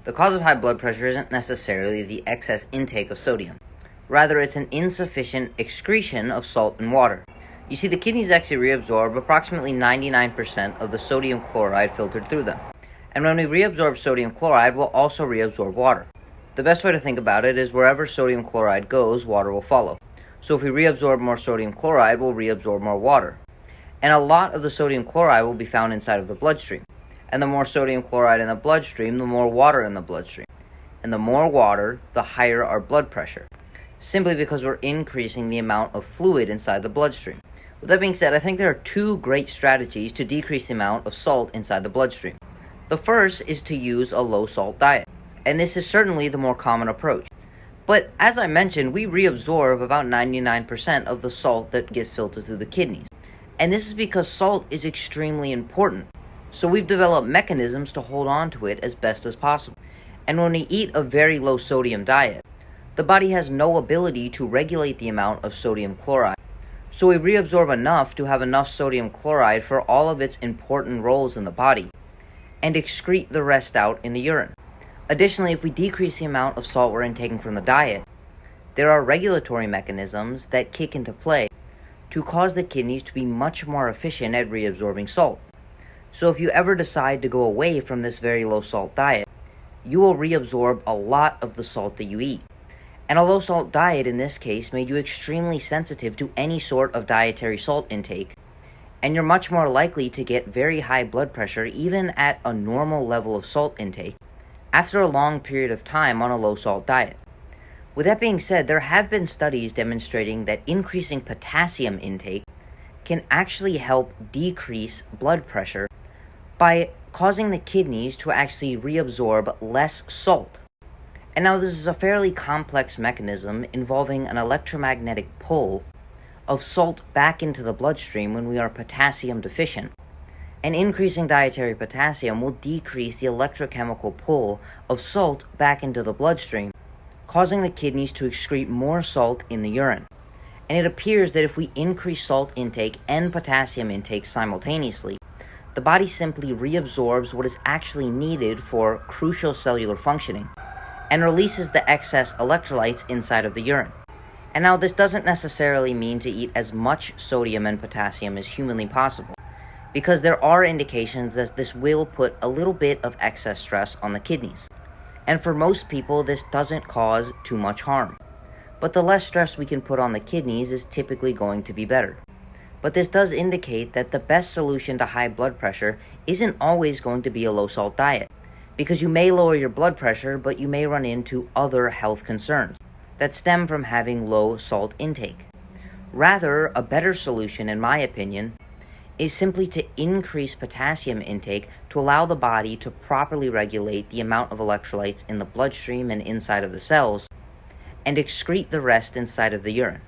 The cause of high blood pressure isn't necessarily the excess intake of sodium. Rather, it's an insufficient excretion of salt and water. You see, the kidneys actually reabsorb approximately 99% of the sodium chloride filtered through them. And when we reabsorb sodium chloride, we'll also reabsorb water. The best way to think about it is wherever sodium chloride goes, water will follow. So if we reabsorb more sodium chloride, we'll reabsorb more water. And a lot of the sodium chloride will be found inside of the bloodstream. And the more sodium chloride in the bloodstream, the more water in the bloodstream. And the more water, the higher our blood pressure, simply because we're increasing the amount of fluid inside the bloodstream. With that being said, I think there are two great strategies to decrease the amount of salt inside the bloodstream. The first is to use a low-salt diet, and this is certainly the more common approach. But as I mentioned, we reabsorb about 99% of the salt that gets filtered through the kidneys. And this is because salt is extremely important. So we've developed mechanisms to hold on to it as best as possible. And when we eat a very low sodium diet, the body has no ability to regulate the amount of sodium chloride. So we reabsorb enough to have enough sodium chloride for all of its important roles in the body, and excrete the rest out in the urine. Additionally, if we decrease the amount of salt we're intaking from the diet, there are regulatory mechanisms that kick into play to cause the kidneys to be much more efficient at reabsorbing salt. So if you ever decide to go away from this very low salt diet, you will reabsorb a lot of the salt that you eat. And a low salt diet in this case made you extremely sensitive to any sort of dietary salt intake, and you're much more likely to get very high blood pressure even at a normal level of salt intake after a long period of time on a low salt diet. With that being said, there have been studies demonstrating that increasing potassium intake can actually help decrease blood pressure by causing the kidneys to actually reabsorb less salt. And now this is a fairly complex mechanism involving an electromagnetic pull of salt back into the bloodstream when we are potassium deficient. And increasing dietary potassium will decrease the electrochemical pull of salt back into the bloodstream, causing the kidneys to excrete more salt in the urine. And it appears that if we increase salt intake and potassium intake simultaneously, the body simply reabsorbs what is actually needed for crucial cellular functioning and releases the excess electrolytes inside of the urine. And now this doesn't necessarily mean to eat as much sodium and potassium as humanly possible, because there are indications that this will put a little bit of excess stress on the kidneys. And for most people, this doesn't cause too much harm. But the less stress we can put on the kidneys is typically going to be better. But this does indicate that the best solution to high blood pressure isn't always going to be a low-salt diet, because you may lower your blood pressure, but you may run into other health concerns that stem from having low salt intake. Rather, a better solution, in my opinion, is simply to increase potassium intake to allow the body to properly regulate the amount of electrolytes in the bloodstream and inside of the cells, and excrete the rest inside of the urine.